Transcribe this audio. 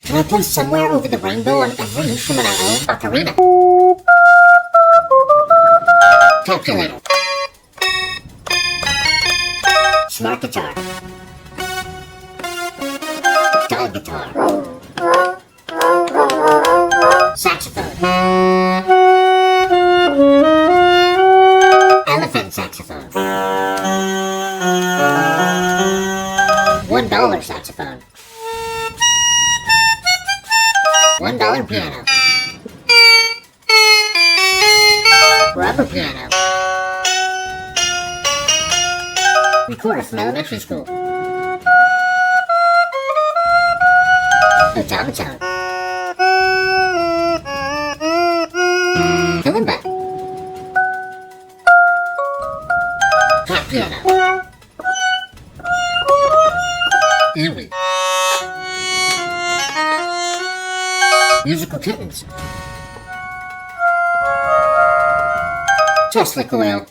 Can I play Somewhere Over the Rainbow on every instrument I own? Ocarina. Calculator. Smart guitar. Dog guitar. Saxophone. Elephant saxophone. $1 saxophone. $1 piano. Rubber piano. Recorder from elementary school. Automaton. Kalimba. Cat piano. Earwig. Musical kittens. Tesla coil.